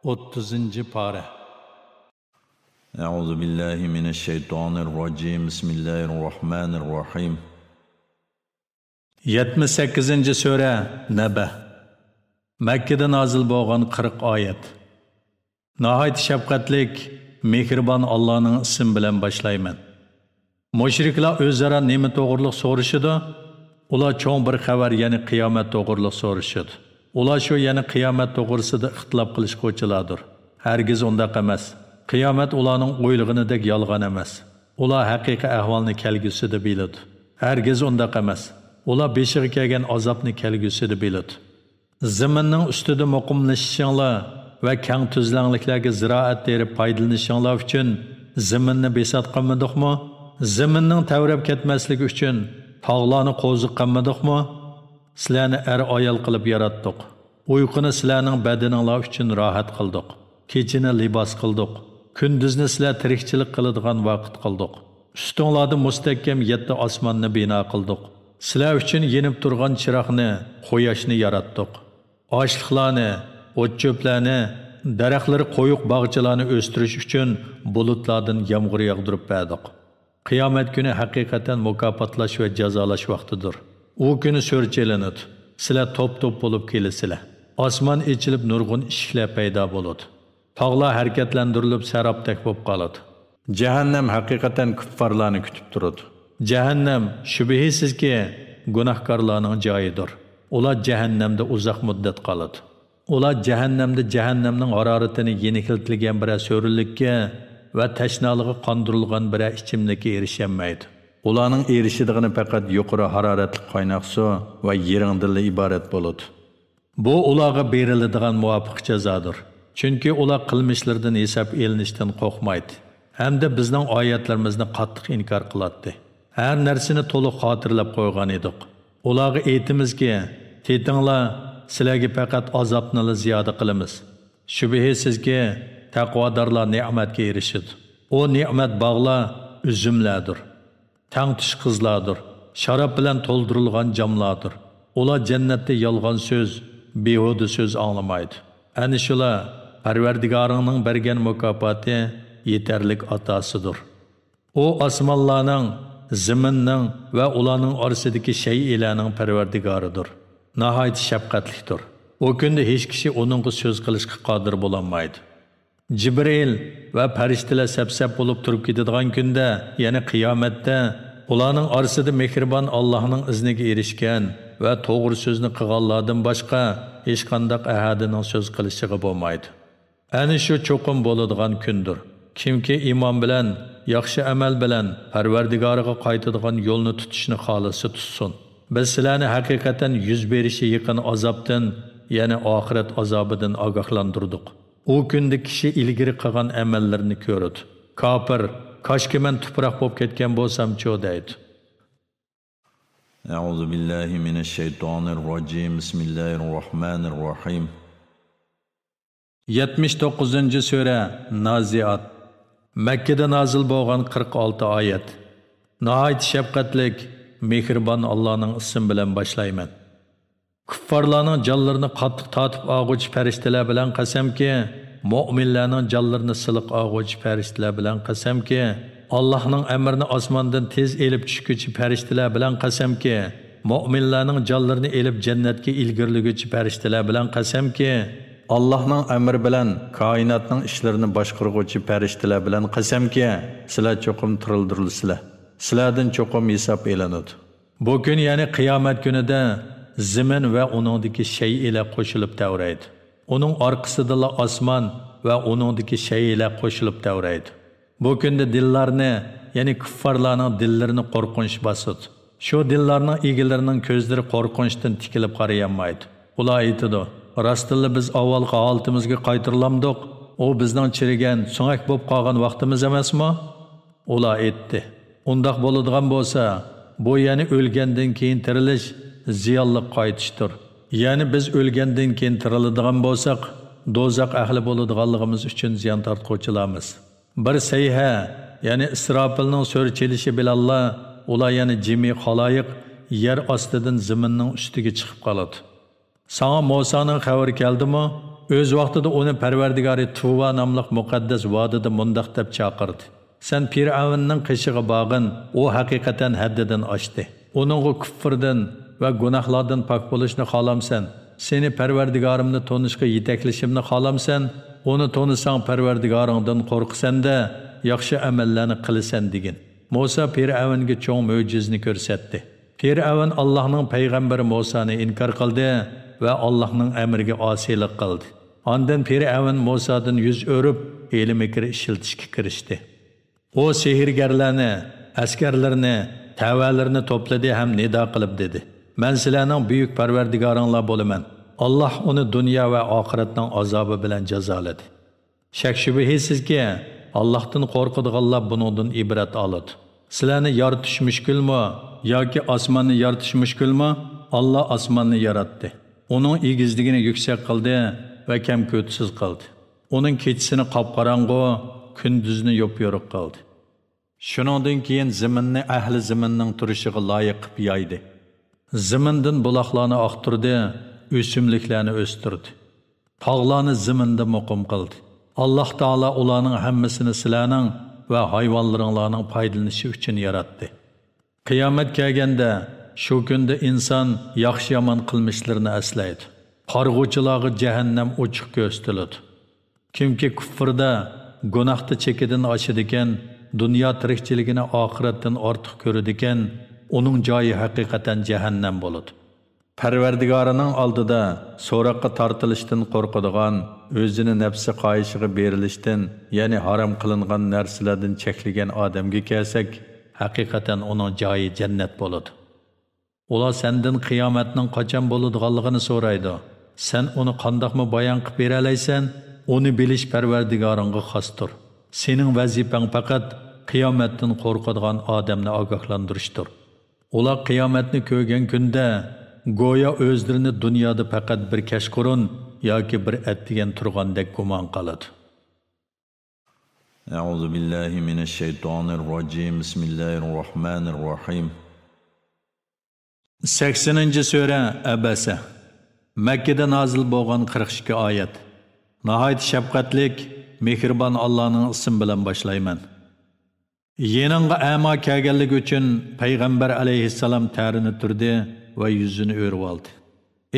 30. pare. Euzu billahi mineşşeytanirracim. Bismillahirrahmanirrahim. 78. sure Nebe. Mekke'de nazil bo'lgan 40 oyat. Nahayt shafqatlik, mehribon Allohning ismi bilan boshlayman. Mushriklar o'zaro nima to'g'riliq so'rashidi? Ular cho'ng bir xabar, ya'ni qiyomat to'g'riliq so'rashidi. Ular shu ya'ni qiyomat to'g'risida ixtilof qilishuvchilardir. Hargiz undaq emas. Qiyomat ularning o'ylig'inidek yolg'on emas. Ular haqiqiy ahvolni kelgusida biladi. Hargiz undaq emas. Ular beshiga kelgan azobni kelgusida biladi. Zaminning ustida muqimlashishinglar va kang tuzlanliklarga ziroat terib foydalanishinglar uchun zaminni besat qilmadikmi? Zaminning tavrab ketmasligi uchun tog'larni qo'ziq qilmadikmi? Sizlarni ayol qilib yaratdik. Uyquni sizlarning badaninglar uchun rohat qildik. Kechini libos qildik. Kunduzni sizlar tirikchilik qiladigan vaqt qildik. Ustinglarda mustahkam 7 osmonni bino qildik. Sizlar uchun yenib turgan chiroqni, quyoshni yaratdik. Ochliqlarni, o't-cho'plarni, daraxtlar qo'yiq bog'chalarni o'stirish uchun bulutlardan yomg'ir yog'dirib berdik. Qiyomat kuni haqiqatan mukofotlash va jazolash vaqtidir. U kuni so'rchelinadi. Sizlar top-top bo'lib kelasizlar. Osmon ochilib nurg'un eshiklar paydo bo'ladi. Tog'lar harakatlantirilib sarobdek bo'lib qoladi. Jahannam haqiqatan kuffarlarni kutib turadi. Jahannam shubhisizki gunohkorlarning joyidir. Ular jahannamda uzoq muddat qoladi. Ular jahannamning haroratini yenikiltilgan bir so'rinlikka va tashnaligiga qondirilgan bir ichimlikka erishamaydi. Ularning erishidigini faqat yuqori haroratli qaynoq suv va yeringdilli iborat bo'ladi. Bu ularga beriladigan muvofiq jazodir. Chunki ular qilmishlaridan hisob elinishdan qo'rqmaydi. Hamda bizning oyatlarimizni qattiq inkor qiladi. Har narsani to'liq xotirlab qo'ygan edik. Ularga aytamizki, "Tetinglar, sizlarga faqat azobni ziyoda qilamiz." Shubhisizki, taqvodorlar ne'matga erishadi. O ne'mat bog'lar uzumlardir. Tangtish qizlardir. Sharob bilan to'ldirilgan jamlardir. Ular jannatda yolg'on so'z, behuda so'z anglamaydi. Ana shular Parvardigoringning bergan mukofoti yetarlik atosidir. O osmonlarning, zaminning va ularning orasidagi shay'larning Parvardigoridir. Nihoyat shafqatlidir. O kunda hech kishi uningga so'z qilishga qodir bo'lolmaydi. Jibril va farishtalar sap-sap bo'lib turib ketadigan kunda, ya'ni qiyomatda, ularning orasida mehribon Allohning izniga erishgan va to'g'ri so'zni qilganlardan boshqa hech qanday ahadining so'z qilishiga bo'lmaydi. Ana shu cho'qim bo'ladigan kundir. Kimki iymon bilan, yaxshi amal bilan Parvardigoriga qaytadigan yo'lni tutishni xohlasa tutsin. Biz sizlarni haqiqatan yuz berishi yaqin azobdan, ya'ni oxirat azobidan ogohlantirdik. U kunda kishi ilgari qilgan amallarini ko'radi. Kofir, koshki men tuproq bo'lib ketgan bo'lsam-chi deydi. Euzu billahi mineşşeytanirracim. Bismillahirrahmanirrahim. 79. sure Naziat. Mekke'de nazil bo'lgan 46 oyat. Nihoyat shafqatlik, mehribon Allohning ismi bilan boshlayman. Kuffarlarning jonlarini qattiq tortib og'uvchi farishtalar bilan qasamki, mu'minlarning jonlarini siliq og'uvchi farishtalar bilan qasamki, Allohning amrini osmondan tez elib tushguchi farishtalar bilan qasamki, mu'minlarning jonlarini elib jannatga ilgirliguvchi farishtalar bilan qasamki, Allohning amri bilan koinotning ishlarini boshqaruvchi farishtalar bilan qasamki, sizlar cho'qim tirildirilsizlar. Sizlardan cho'qim hisob elanadi. Bu kun, ya'ni qiyomat kunida zamin va uningdagi shay'lar qo'shilib davraydi. Uning orqasida osmon va uningdagi shay'lar qo'shilib davraydi. Bu kunda dillarni, ya'ni kuffarlarning dillarini qo'rqinch bosadi. Shu dillarning egalarining ko'zlari qo'rqinchdan tikilib qarayolmaydi. Ular aytadi: "Rostilla biz avvalgi holatimizga qaytirilamdik. O bizning chirigan, so'ngak bo'lib qolgan vaqtimiz emasmi?" Ular aytdi: "Undaq bo'ladigan bo'lsa, bu ya'ni o'lgandan keyin tirilish ziyonli qaytishdir. Ya'ni biz o'lgandan keyin tiriladigan bo'lsak, do'zax ahli bo'ladiganligimiz uchun ziyon tortquchilarmiz." Bir sayha, ya'ni Isrofilning so'r chelishi bilanla ular ya'ni jimi xaloyiq yer ostidan zaminning ustiga chiqib qoladi. Sana Musaning xabari keldimi? o'z vaqtida uni Parvardigori Tuva nomli muqaddas vodida mundaq deb chaqirdi. Sen Fir'avnning qishig'i bog'in, u haqiqatan haddidan oshdi. Uningga kufrdan va gunohlardan pok bo'lishni xohlamsan. Seni Parvardigorimni tonishga yetaklashimni xohlamsan. Uni tonisang Parvardigoringdan qo'rqsanda, yaxshi amallarni qilasan degan. Musa Fir'avnga cho'ng mo'jizni ko'rsatdi. Fir'avn Allohning payg'ambari Musoni inkor qildi va Allohning amriga osiylik qildi. Ondan Fir'avn Musadan yuz o'rib, ilm-ikr ishlatishga kirishdi. O sehrgarlarni, askarlarni, tavalarni to'pladi ham nido qilib dedi. Men sizlarning buyuk Parvardigoringlar bo'laman. Allah uni dunyo va oxiratning azobi bilan jazoladi. Shak shubhisizki, Allohdan qo'rqadiganlar buningdan ibrat oladi. Sizlarni yaratish mushkulmi yoki osmonni yaratish mushkulmi? Allah osmonni yaratdi. Uning egizligini yuksak qildi va kamko'tsiz qildi. Uning kechisini qop-qorong'u, kunduzni yo'p-yo'riq qildi. Shuningdan keyin zaminni ahli zaminning turishiga loyiq qilib yoydi. Zamindan buloqlarni oqtirdi, o'simliklarni o'stirdi. Tog'larni zaminda muqim qildi. Alloh taolo ularning hammasini sizlarning va hayvonlaringlarning foydalanishi uchun yaratdi. Qiyomat kelganda shu kunda inson yaxshi-yomon qilmishlarini aslaydi. Qarg'uvchilarga jahannam ochiq ko'rsatiladi. Kimki kufrda, gunohda chekidan oshadigan, dunyo tirikchiligini oxiratdan ortiq ko'radigan, uning joyi haqiqatan jahannam bo'ladi. Parvardigorining oldida so'roqqa tortilishdan qo'rqadigan, o'zini nafsi qoyishiga berilishdan, ya'ni harom qilingan narsalardan cheklagan odamga kelsak, haqiqatan uning joyi jannat bo'ladi. Ular sendan qiyomatning qachon bo'ladiganligini so'raydi. Sen uni qandoqmi bayon qilib bera olaysan? Uni bilish Parvardigoringga xosdir. Sening vazifang faqat qiyomatdan qo'rqadigan odamni ogohlantirishdir. Ular qiyomatni ko'rgan kunda go'yo o'zlarini dunyoda faqat bir kashqurun yoki bir atdigan turgandek gumon qiladi. A'udhu billahi minash shaytonir rojim. Bismillahir rohim. 80-sura Abasa. Makkada nozil bo'lgan 42 oyat. Nihoyat shafqatlik, mehribon Allohning ismi bilan boshlayman. Yeningga amo kelganlik uchun payg'ambar alayhissalom tarini turdi va yuzini o'rib oldi.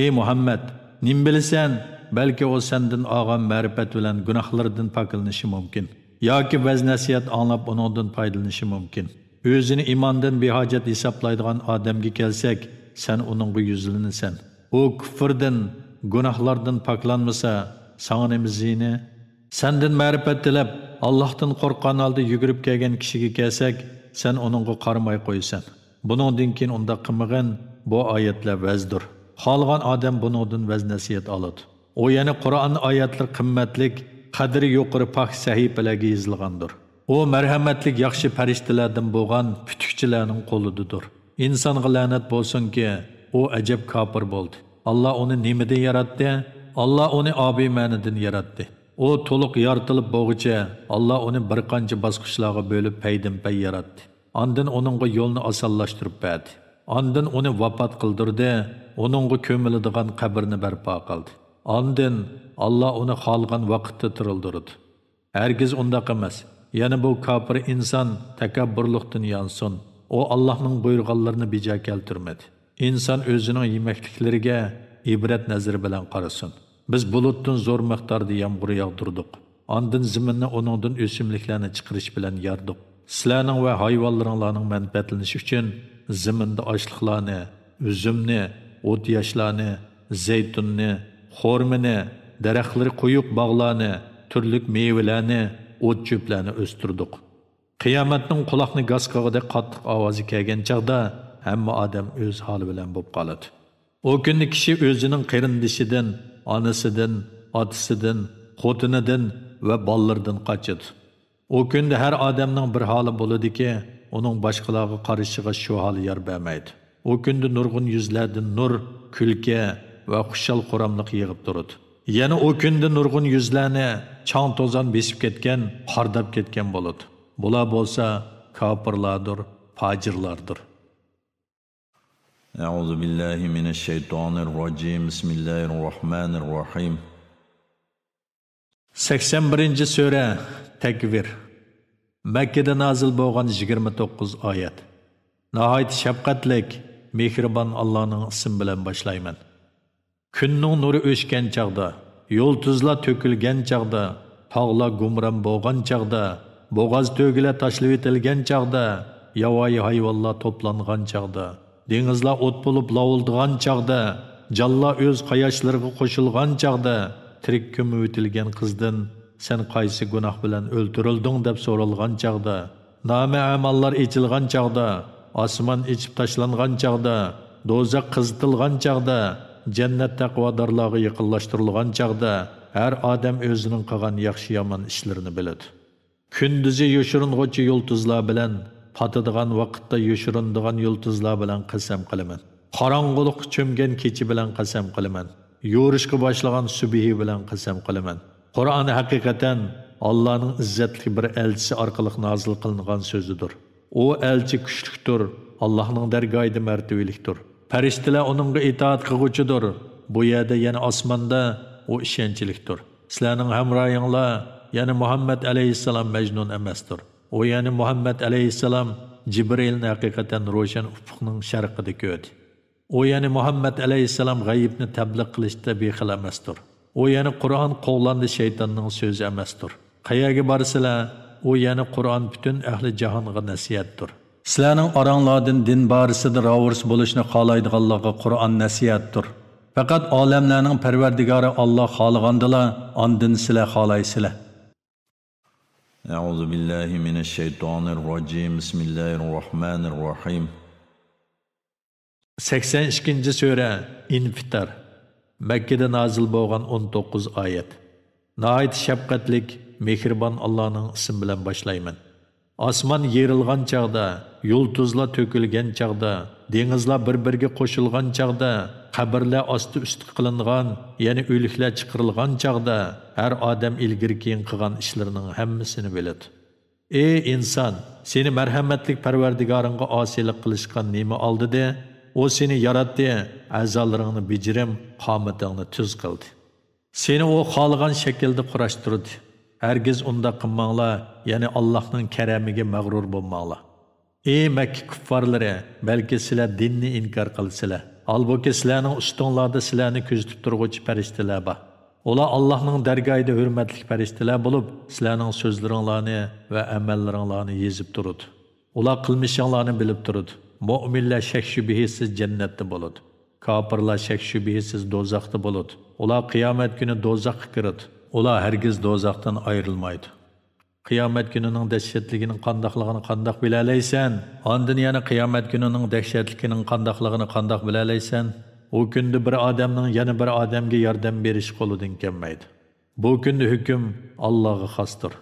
Ey Muhammad, nim bilasan, balki o sendan olgan ma'rifat bilan gunohlardan pokilanishi mumkin. Yoki vaz nasihat anglab uningdan foydalanishi mumkin. O'zini imondan behojat hisoblaydigan odamga kelsak, sen uningga yuzlanasan. O kufrdan, gunohlardan poklanmasa, sana nimizini? Sendan ma'rifat tilab, Allohdan qo'rqqan holda yugurib kelgan kishiga kelsak, sen uningga qaramay qo'ysan. Buningdan keyin unda qilmagan bu oyatlar vazdir. Xolgan odam buningdan vaz nasihat oladi. O yana Qur'on oyatlar qimmatlik, qadri yuqori pok sahifalarga yozilgandir. O marhamatlik yaxshi farishtalardan bo'lgan putukchilarning qo'lidadir. İnsonga la'nat bo'lsin-ki, o ajab kofir bo'ldi. Allah uni nimadan yaratdi? Allah uni obi ma'nidan yaratdi. O to'liq yoritilib bo'lguncha Allah uni bir qancha bosqichlarga bo'lib paydan-pay yaratdi. Ondan uningga yo'lni osonlashtirib berdi. Ondan uni vafot qildirdi, uningga ko'miladigan qabrni barpo qildi. Ondan Allah uni xolgan vaqtda tirildirdi. Hergiz undaq emas. Yani bu kafir insan takabburlikdan yansın. O Allah'ның buyurganlarını beja keltirmedi. İnsan özünün yemeklikleriga ibret nazarı bilan qarasın. Biz bulutdan zor miqdarda yağmur yağdırdık. Ondan ziminni onundan ösümliklerini chiqarish bilan yardık. Sizlarning va hayvonlaringlarning manfaatlanishi uchun ziminda ochliqlarni, üzümni, o't yoshlarni, zaytunni, xormini, daraxtlar quyuq bog'larni, turli meyvelarni, o't cho'plarni o'stirdik. Qiyomatning quloqni gaz qilg'idek qattiq ovozi kelgan chaqda hamma odam o'z holi bilan bo'lib qoladi. O kunda kishi o'zining qarindishidan, onasidan, otasidan, xotinidan va bolalardan qochadi. O kunda har odamning bir holi bo'ladiki, uning boshqalarga qarashiga shu hol yor bermaydi. O kunda nurg'un yuzlardan nur, kulki va xushal quramliq yig'ib turadi. Yana o kunda nurg'un yuzlarni chang to'zon besib ketgan, qardab ketgan bo'ladi. Bular bo'lsa kofirlardir, fojirlardir. A'udhu billahi minash shaytonir rojim. Bismillahir rohmanir rohim. 81. sura Takvir. Makkada nazil bo'lgan 29 oyat. Nihoyat shafqatlik, mehribon Allohning ismi bilan boshlayman. Kunning nuri o'chgan chaqda, yulduzlar to'kilgan chaqda, tog'lar gumram bo'lgan chaqda, bo'g'oz to'gila tashlab etilgan chaqda, yovvoyi hayvonlar to'plangan chaqda, dengizlar o't bo'lib lovuldigan chaqda, jallar o'z qayoshlariga qo'shilgan chaqda, tirik ko'mib o'tilgan qizdan sen qaysi gunoh bilan o'ldirilding deb so'ralgan chaqda, nomi amallar echilgan chaqda, osmon ichib tashlangan chaqda, do'zax qizitilgan chaqda, jannat taqvodorlarga yaqinlashtirilgan chaqda, har odam o'zining qilgan yaxshi yomon ishlarini biladi. Kunduzi yoshiring'uchi yulduzlar bilan, patadigan vaqtda yoshirindigan yulduzlar bilan qasam qilaman. Qorong'ulik cho'mgan kechi bilan qasam qilaman. Yo'rishga boshlagan subihi bilan qasam qilaman. Qur'on haqiqatan Allohning izzatli bir elchisi orqali nozil qilingan so'zidir. O elchi kuchlikdir, Allohning dargohida martabalikdir. Farishtalar uningga itoat qiluvchidir. Bu yerda yana osmonda o ishonchlikdir. Sizlarning hamroyinglar yani Muhammad alayhissalom majnun emasdir. O yani Muhammad alayhissalom Jibrilni haqiqatan ro'shan ufqning sharqida ko'rdi. O yani Muhammad alayhissalom g'ayibni tabliq qilishda bexil emasdir. O yani Qur'on qo'llandi shaytonning so'zi emasdir. Qayaga borsalar, o yani Qur'on butun ahli jahonga nasihatdir. Sizlarning oranglardan din borasida ravurs bo'lishni xohlaydiganlarga Qur'on nasihatdir. Faqat olamlarning Parvardigori Alloh xohlagandilar, ondan sizlar xohlaysizlar. A'udhu billahi minashshaytonir rojim. Bismillahir rohim. 82. sura Infitar. Makkada nazil bo'lgan 19 oyat. Nihoyat shafqatlik, mehribon Allohning ismi bilan boshlayman. Osmon yerilgan chaqda, yulduzlar to'kilgan chaqda, dengizlar bir-biriga qo'shilgan chaqda, qabrlar osti-usti qilingan, ya'ni o'liklar chiqarilgan chaqda, har odam ilgari keyin qilgan ishlarining hammasini biladi. Ey inson, seni marhamatli Parvardigoringga osiylik qilishgan nima oldi-da? O seni yaratdi, a'zolaringni bijirim, qomatingni tuz qildi. Seni o xohlagan shaklda qurashtirdi. Hergiz unda qilmanglar, ya'ni Allohning karamiga mag'rur bo'lmanglar. Ey Makka kuffarlari, balki sizlar dinni inkor qilsizlar. Albuki sizlarning ustinglarda sizlarni kuzatib turg'uvchi farishtalar bor. Ular Allohning dargohida hurmatli farishtalar bo'lib, sizlarning so'zlaringlarni va amallaringlarni yezib turadi. Ular qilmishinglarni bilib turadi. Mu'minlar shak shubhasiz jannatda bo'ladi. Kofirlar shak shubhasiz do'zaxda bo'ladi. Ular qiyomat kuni do'zaxga kiradi. Ular hergiz do'zaxdan ayrilmaydi. Qiyomat kunining dahshatligining qandoqligini qandoq bilalaysan? Ondan yana qiyomat kunining dahshatligining qandoqligini qandoq bilalaysan? O kunda bir odamning yana bir odamga yordam berish qo'lidan kelmaydi. Bu kunda hukm Allohga xosdir.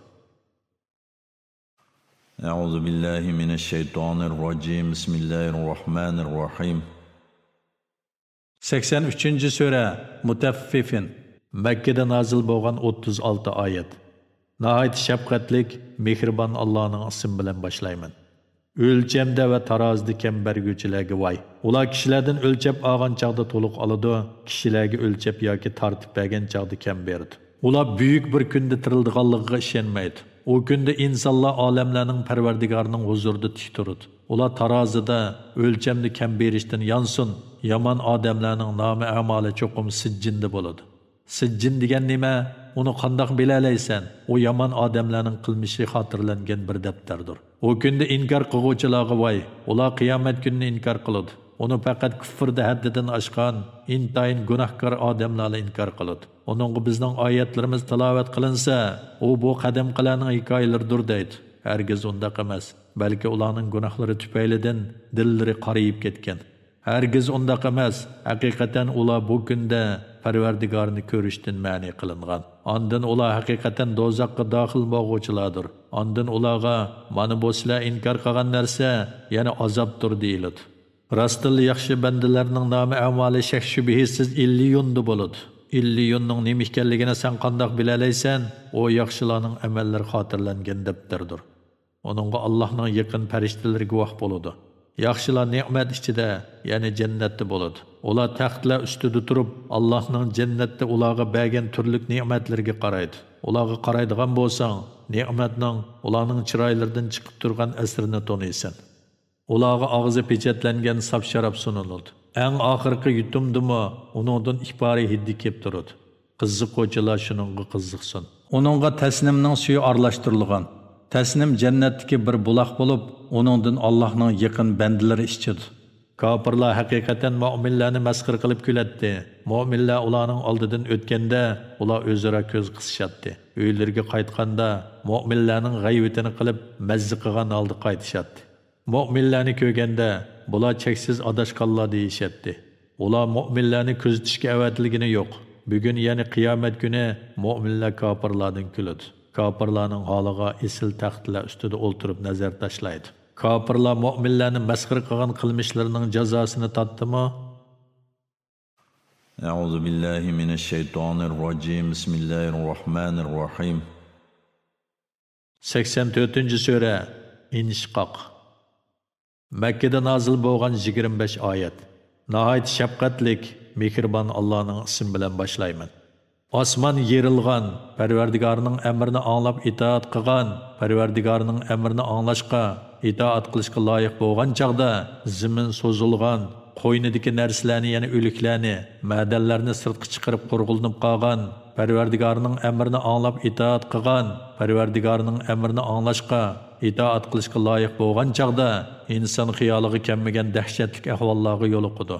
A'udhu billahi minashshaytonir rojim. Bismillahir rohim. 83. sura Mutaffifin. Makkada nazil bo'lgan 36 oyat. Nihoyat shafqatlik, mehribon Allohning ismi bilan boshlayman. O'lchamda va tarozida kam berguvchilarga voy. Ular kishilardan o'lchab olgan chaqda to'liq oladi, kishilarga o'lchab yoki tartib bergan chaqda kam berdi. Ular buyuk bir kunda tirildiganligiga ishonmaydi. O kunda insonlar olamlarning Parvardigorining huzurida tik turadi. Ular tarozida o'lchamni kam berishdan yonsin, yomon odamlarning nomi amali cho'qim sijjinda bo'ladi. Sijjin degan nima? Uni qandoq bilalaysan? O yomon odamlarning qilmishi xotirlangan bir daftardir. O kunda inkor qiluvchilarga voy, ular qiyomat kunini inkor qiladi. Uni faqat kufrda haddidan oshgan, intayin gunohkor odamlar inkor qiladi. Onunga bizning oyatlarimiz tilovat qilinsa, u bu qadimqilarning hikoyalaridir deydi. Hergiz undaq emas, balki ularning gunohlari tufaylidan dillari qariyib ketgan. Hergiz undaq emas, haqiqatan ular bu kunda Parvardigorni ko'rishdan ma'ni qilingan. Ondan ular haqiqatan do'zaxga daxil bo'luvchilardir. Ondan ularga mana bu sizlar inkor qilgan narsa, yana azobdir deyiladi. Rastıl yaxshi bandalarning nomi amali shak shubhasiz illiyonda bo'ladi. Illiyonning nima ekanligini sen qandoq bilalaysan? O yaxshilarning amallari xotirlangan daftardir. Onunga Allohning yaqin farishtalari guvoh bo'ladi. Yaxshilar ne'mat ichida, ya'ni jannatda bo'ladi. Ular taxtlar ustida turib, Allohning jannatda ularga bergan turli ne'matlarga qaraydi. ularga qaraydigan bo'lsang, ne'matning ularning chiroylaridan chiqib turgan asrini to'naysan. Ularga og'zi pechatlangan sap sharob suniladi. Eng oxirgi yutumdimi uningdan ibori hiddi kelib turadi. Qiziquvchilar shuningga qiziqsin. Uningga tasnimning suyi aralashtirilgan. Tasnim jannatdagi bir buloq bo'lib, uningdan Allohning yaqin bandalari ichadi. Kafirlar haqiqatan mu'minlarni masxir qilib kulatdi. Mu'minlar ularning oldidan o'tganda, ular o'zaro ko'z qisishatdi. Uylariga qaytganda mu'minlarning g'aybatini qilib, mazza qilgan holda qaytishadi. Mu'minlarni ko'rganda, bular cheksiz adashganlar deyishatdi. Ular mu'minlarni kuzatishga avatilgini yo'q. Bugun ya'ni qiyomat kuni mu'minlar kafirlardan kuladi. Kafirlarning holiga esil taxtlar ustida o'ltirib nazar tashlaydi. Kafirlar mu'minlarni masxir qilgan qilmishlarining jazosini tatdimi? A'udhu billahi minash shaytonir rojim. Bismillahir rohim. 84-sura İnşiqaq. Məkkədə nazil bo'lgan 25 oyat. Nəhayət şəfqətlik, mehribon Allahның ismi bilan başlayman. Osman yerilgan, Parvardigorning amrini anglab itoat qilgan, Parvardigorning amrini anglashqa, itoat qilishga loyiq bo'lgan chaqda zimin so'zilgan, qo'ynidagi narsalarni, ya'ni o'liklarni, ma'danlarni sirtqa chiqarib qurg'ulinib qolgan, Parvardigorning amrini anglab itoat qilgan, Parvardigorning amrini anglashqa, itoat qilishga loyiq bo'lgan chaqda inson xiyoliga kelmagan dahshatli ahvollarga yo'liqdi.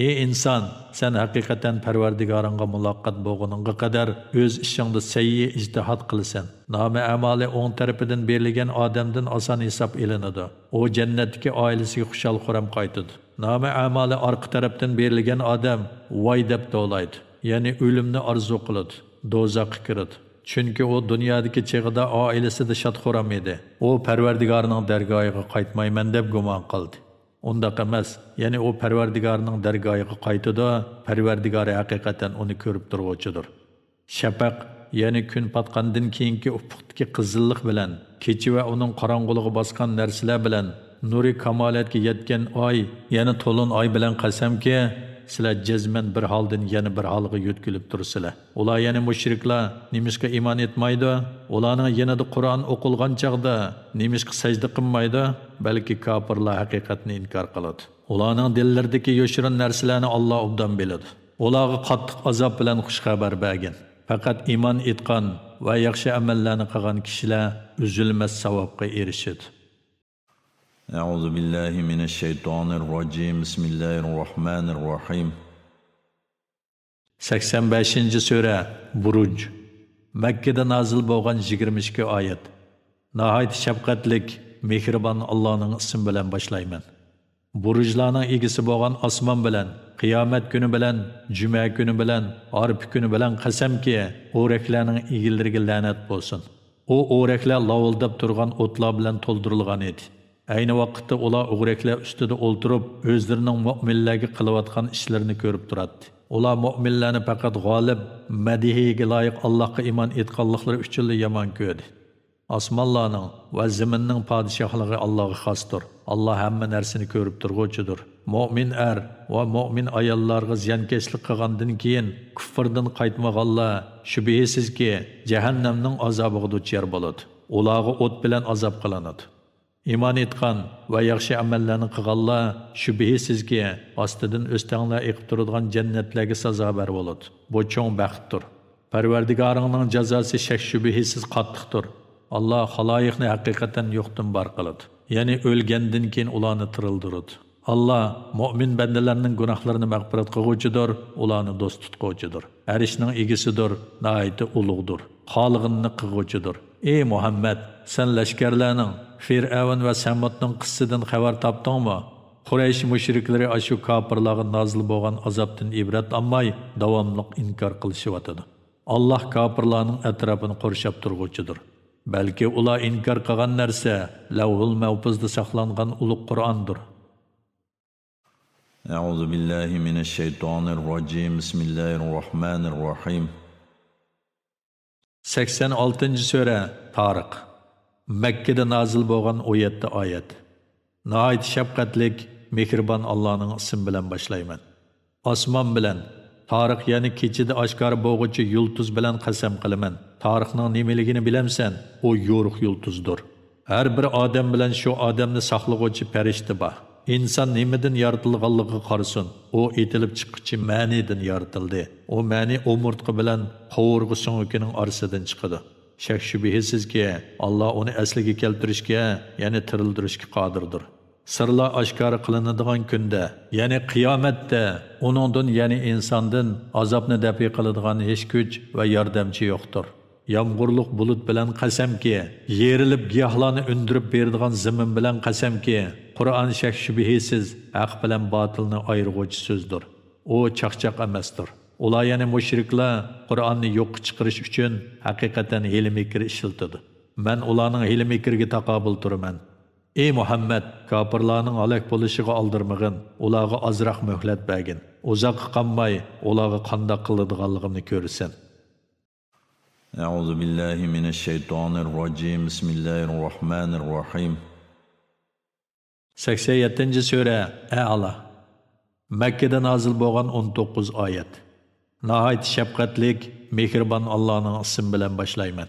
Ey inson, sen haqiqatan Parvardigoringga muloqot bo'lguningga qadar o'z ishingda sayyi ijtihod qilsan. Nomi amali o'ng tarafidan berilgan odamdan oson hisob elinadi. U jannatdagi oilasiga xushal-xuram qaytadi. Nomi amali orqa tarafdan berilgan odam voy deb to'laydi. Ya'ni o'limni orzu qiladi, do'zaxga kiradi. Chunki u dunyodagi chig'ida oilasida shod-xuram edi. U Parvardigorning dargohiga qaytmayman deb gumon qildi. Undaq emas, ya'ni u Parvardigorning dargohiga qaytadi, Parvardigori haqiqatan uni ko'rib turuvchidir. Shafaq, ya'ni kun patqandan keyingi ufqdagi qizillik bilan, kecha va uning qorong'ulig'i bosgan narsalar bilan, nuri kamolatga yetgan oy, ya'ni to'lin oy bilan qasamki, sizlar jazman bir holdan yana bir holga yo'tkilib tursizlar. Ular yana mushriklar nimishga iymon etmaydi, ularning yanada Qur'on o'qilgan chaqda nimishga sajda qilmaydi, balki kafirlar haqiqatni inkor qiladi. Ularning dillaridagi yoshirin narsalarni Alloh obdan biladi. Ularga qattiq azob bilan xush xabar bergan. Faqat iymon etgan va yaxshi amallarni qilgan kishilar uzilmas savobga erishadi. A'udhu billahi minash shaytonir rojim. Bismillahir rohim. 85-sura Buruj. Məkkədə nazil bo'lgan 22 oyat. Nəhayət şəfqətlik, mehribon Allahның ismi bilan başlayman. Burujlarning egisi bo'lgan osmon bilan, qiyomat kuni bilan, juma kuni bilan, arif kuni bilan qasamki, o'raklarning egilariga la'nat bo'lsin. U o'raklar lovuldab turgan o'tlar bilan to'ldirilgan edi. Ayni vaqtda ular o'g'raklar ustida o'ltirib, o'zlarining mu'minlarga qilayotgan ishlarini ko'rib turadi. Ular mu'minlarni faqat g'olib, madihiga loyiq Allohga iymon etganliklari uchun yomon ko'rdi. Osmonlarning va zaminning podshohligi Allohga xosdir. Alloh hamma narsani ko'rib turg'uchidir. Mu'min er va mu'min ayollarga ziyonkashlik qilgandan keyin kufrdan qaytmaganlar shubhisizki jahannamning azobiga duchor bo'ladi. Ularga o't bilan azob qilinadi. İman etgan va yaxshi amallarni qilganlar shubhisizki ostidan o'stanglar eqib turadigan jannatlarga sazobar bo'ladi. Bu cho'ng baxtdir. Parvardigoringning jazosi shak shubhisiz qattiqdir. Alloh xaloyiqni haqiqatan yo'qdan bor qiladi. Ya'ni o'lgandan keyin ularni tirildiradi. Alloh mu'min bandalarning gunohlarini mag'firat qiluvchidir, ularni do'st tutuvchidir. Arishning egisidir, nihoyat ulug'dir. Xolig'inni qiluvchidir. Ey Muhammad, sen lashkarlarning Fir'avn va Samudning qissasidan xabar topdingmi? Quraysh mushriklari ashu kafirlarga nozil bo'lgan azobdan ibrat olmay davomli inkor qilishyotdi. Alloh kafirlarning atrofini qurshab turg'uchidir. Balki ular inkor qilgan narsa Lavhul Mahfuzda saqlangan ulug' Qur'ondir. A'udhu billahi minash shaytonir rojim. Bismillahir rohim. 86-sura Tariq. Məkkədə nazil bo'lgan 17 oyat. Nəhayət şəfqətlik, mehribon Allahның ismi bilan başlayman. Osmon bilan, Tariq ya'ni kechida oshkor bo'lg'uchi yulduz bilan qasam qilaman. Tarixning nimaligini bilamsan? O yo'ruq yulduzdir. Har bir odam bilan shu odamni saqlag'uvchi farishta bor. İnsan nimadan yaratilganligiga qarasin, o etilib chiqqıchi ma'nidan yaratildi. O ma'ni umurtqa bilan qovurg'i so'ngining orasidan chiqadi. Shak shubhisizki Allah onu asliga keltirishga, ya'ni tirildirishga qodirdir. Sırlar oshkora qilinadigan kunda, ya'ni qiyomatda uningdan, ya'ni insondan azobni dafi qiladigan hech kuch va yordamchi yo'qdir. Yağmurluq bulut bilan qasamki, yerilib giyohlarni undirib beradigan zamin bilan qasamki, Qur'on shak shubhisiz haq bilan botilni ayirg'uvchi so'zdir. O chaqchaq emasdir. Ular yana mushriklar Qur'onni yo'q chiqarish uchun haqiqatan hil-mikr ishlatadi. Men ularning hil-mikriga taqobil turaman. Ey Muhammad, kafirlarning halok bo'lishiga oldirmag'in, ularga ozroq muhlat bergin. Uzoq qolmay ularga qanday qiladiganligini ko'rsin. A'udhu billahi minash shaytonir rojim. Bismillahir rahim. 87-sura A'la. Makkada nozil bo'lgan 19 oyat. Nahayt shafqatlik, mehribon Allohning ismi bilan boshlayman.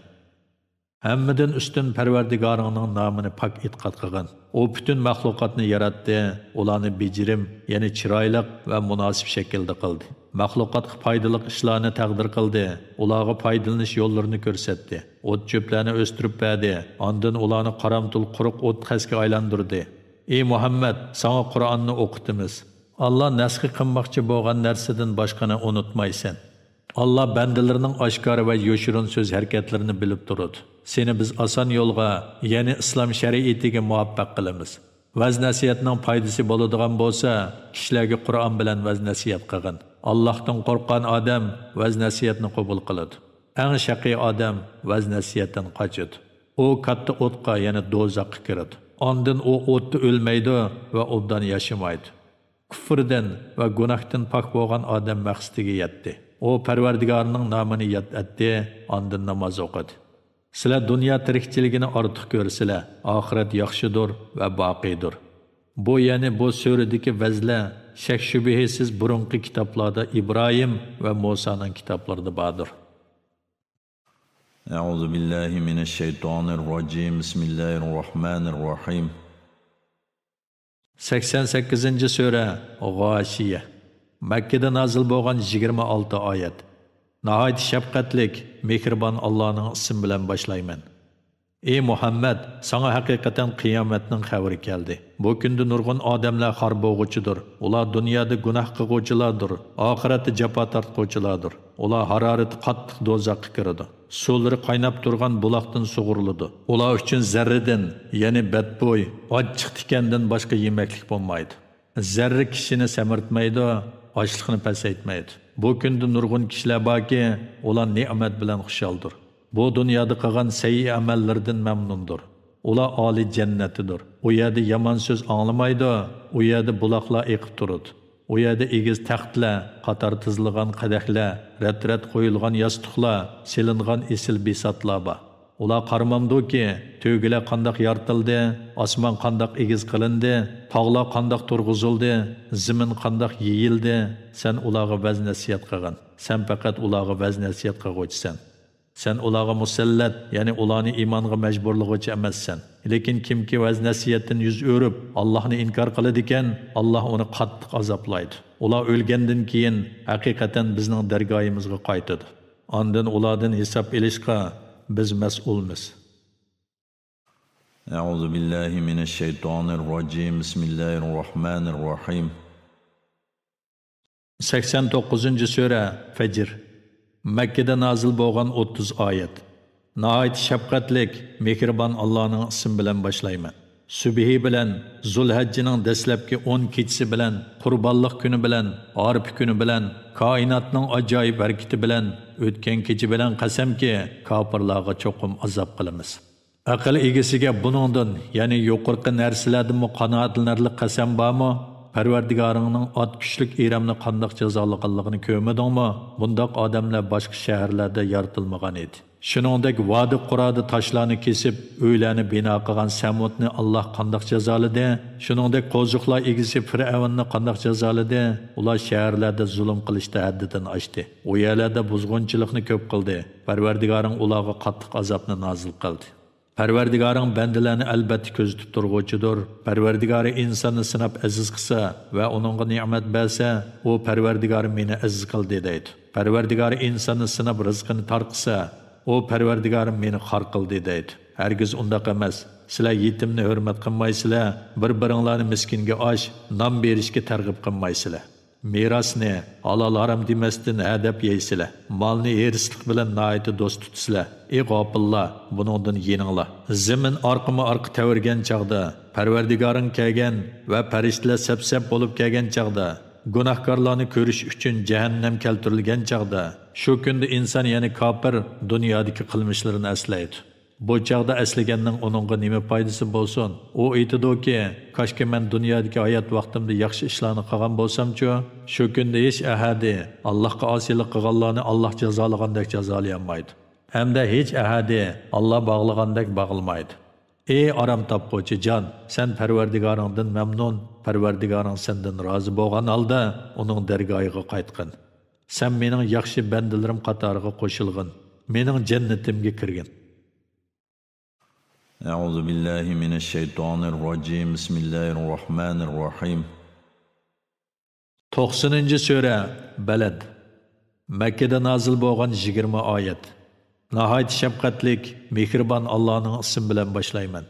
Hammadan ustun Parvardigoringning nomini pok e'tiqod qilgan. O bütün mahluqotni yaratdi, ularni bejirim, ya'ni chiroyli va munosib shaklda qildi. Mahluqotga foydali ishlarni taqdir qildi, ularga foydalanish yo'llarini ko'rsatdi. O't cho'plarni o'stirib berdi, ondan ularni qaramtul quruq o't qasga aylantirdi. Ey Muhammad, sana Qur'onni o'qitamiz. Allah nasxi qilmoqchi bo'lgan narsadan boshqani unutmaysan. Allah bandalarining oshkora va yo'shirin so'z harakatlarini bilib turadi. Seni biz oson yo'lga, ya'ni islom shariatiga muvaffaq qilamiz. Vaz nasihatning foydasi bo'ladigan bo'lsa, kishilarga Qur'on bilan vaz nasihat qilgin. Allohdan qo'rqqan odam vaz nasihatni qabul qiladi. Eng shaqiy odam vaz nasihatdan qochadi. O katta o'tqa, ya'ni do'zaxga kiradi. Ondan o o'tda o'lmaydi va obdan yashamaydi. Kufrdan va gunohdan pok bo'lgan odam maqsadiga yetdi. O Parvardigorning nomini yod etdi, ondan namoz o'qidi. Sizlar dunyo tirikchiligini ortiq ko'rsizlar, oxirat yaxshidir va boqiydir. Bu ya'ni bu suradagi vazlar shak shubhasiz burunqi kitoblarda Ibrohim va Musoning kitoblarida bordir. A'udhu billahi minash shaytonir rojim. Bismillahir-rahmanir-rahim. 88-sura G'oshiya. Makkada nozil bo'lgan 26 oyat. Nahayt shafqatlik, mehribon Allohning ismi bilan boshlayman. Ey Muhammad, sana haqiqatan qiyomatning xabari keldi. Bu kunda nurg'un odamlar xor bo'g'uchidir. Ular dunyoda gunoh qilguvchilardir, oxiratda jafo tortguvchilardir. Ular harorati qattiq do'zaxga kiradi. Suvlari qaynab turgan buloqdan sug'uriladi. Ular uchun zarradan, ya'ni badbo'y, ochiq tikandan boshqa yemaklik bo'lmaydi. Zarra kishini samirtmaydi, ochliqni pasaytmaydi. Bu kunda nurg'un kishilar borki, ular ne'mat bilan xushaldir. Bu dunyoda qilgan sayyi amallardan mamnundir. Ular oliy jannatidir. U yerda yomon so'z anglamaydi, u yerda buloqlar eqib turadi. U yerda egiz taxtlar, qator tizilgan qadahlar, rat-rat qo'yilgan yostiqlar, silingan esil besatlar bor. Ular qarmamdiki, to'gilar qandoq yoritildi, osmon qandoq egiz qilindi, tog'lar qandoq turg'izildi, zamin qandoq yeyildi. Sen ularga vaz nasihat qilgan. Sen faqat ularga vaz nasihat qilg'uvchisan. Sen ularga musallat, ya'ni ularni iymonga majburlovchi emassan. Lekin kimki vaz nasihatdan yuz o'rib, Allohni inkor qiladi ekan, Alloh uni qattiq azoblaydi. Ular o'lgandan keyin haqiqatan bizning dargohimizga qaytadi. Ondan ulardan hisob olishga biz mas'ulmiz. A'udhu billahi minash shaytonir rojim. Bismillahir-rahmanir-rahim. 89-sura Fajr. Makkada nozil bo'lgan 30 oyat. Nahayt shafqatlik, mehribon Allohning ismi bilan boshlayman. Subhi bilan, Zulhajjining dastlabki 10 kechasi bilan, Qurbonlik kuni bilan, Arif kuni bilan, koinotning ajoyib harakati bilan, o'tgan kecha bilan qasamki, kofirlarga cho'qim azob qilamiz. Aql egasiga buningdan, ya'ni yuqorqi narsalardan qanoatlanarli qasam bormi? Parvardigarыңның at күчлük İremni qandaq cazalaganligini ko'rmadingmi? Bundaq odamlar boshqa shaharlarda yaratilmagan edi. Shuningdek, vadi quradi toshlarni kesib, uylarni bino qilgan Samudni Alloh qandaq jazoladi? Shuningdek, qo'ziqlar egisi Fir'avnni qandaq jazoladi? Ular shaharlarda zulm qilishda haddidan oshdi. U yerlarda buzg'unchilikni ko'p qildi. Parvardigoring ularga qattiq azobni nozil qildi. Parvardigoring bandalarni albatta ko'zitib turg'uchidir. Parvardigori insonni sinab aziz qilsa va uningga ne'mat bersa, u Parvardigori meni aziz qildi deydi. Parvardigori insonni sinab rizqini tor qilsa, u Parvardigorim meni xor qildi deydi. Hargiz undaq emas. Sizlar yetimni hurmat qilmaysizlar, bir-biringlarni miskinga osh, non berishga targ'ib qilmaysizlar. Mirosni halol harom demasdan adab yeysizlar. Molni erislik bilan noiti do'st tutsizlar. Ey g'ofillar, buningdan yeninglar. Zamin orqama-orqa tavirgan chaqda, Parvardigoring kelgan va farishtalar sap-sap bo'lib kelgan chaqda, gunohkorlarni ko'rish uchun jahannam keltirilgan chaqda, shu kunda inson ya'ni kofir dunyodagi qilmishlarini eslaydi. Bu chaqda eslaganning uningga nima foydasi bo'lsin? U aytadiki, "Qashki men dunyodagi hayot vaqtimda yaxshi ishlarni qilgan bo'lsam-chi, shu kunda hech ahadi Allohga osiylik qilganlarni Alloh jazolagandek jazolamaydi. Hamda hech ahadi Alloh bog'lagandek bog'ilmaydi." Ey aram topquchi jon, sen Parvardigoringdan mamnun, Parvardigoring sendan rozi bo'lgan holda uning dargohiga qaytqin. Sen mening yaxshi bandalarim qatoriga qo'shilgin, mening jannatimga kirgin. A'udhu billahi minashshaytonir rojim. Bismillahir rohim. 90-sura Balad. Makkada nozil bo'lgan 20 oyat. Nahayat shafqatlik, mehribon Allohning ismi bilan boshlayman.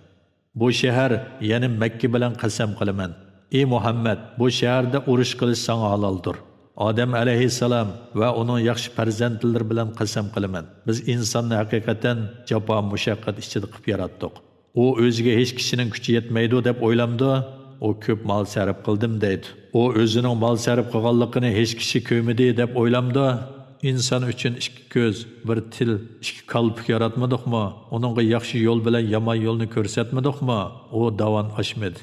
Bu shahar, ya'ni Makka bilan qasam qilaman. Ey Muhammad, bu shaharda urush qilish sana haloldir. Odam alayhissalom va uning yaxshi farzandlari bilan qasam qilaman. Biz insonni haqiqatan jafo mushaqqat ichida qilib yaratdik. U o'ziga hech kishining kuchi yetmaydi deb o'ylamdi. O ko'p mol sarf qildim deydi. U o'zining mol sarf qilganligini hech kishi ko'midi deb o'ylamdi. İnsan üçün ikki ko'z, bir til, ikki qalb yaratmadikmi? Uningga yaxshi yo'l bilan yomon yo'lni ko'rsatmadikmi? O davan oshmadi.